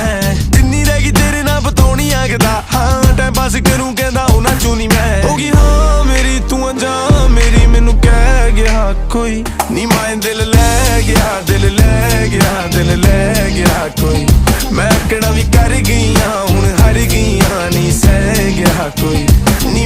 मैं जिन्नी रह गई तेरे ना बताउणी आखदा हाँ टाइम पास करूं कहंदा उन्हां चों नहीं मैं होगी हाँ मेरी तू अंजाम मेरी मैनू कह गया कोई नी माए दिल ले गया दिल ले गया दिल ले गया कोई मैं अकड़ा भी कर गई हुण हार गई नी सह गया कोई नी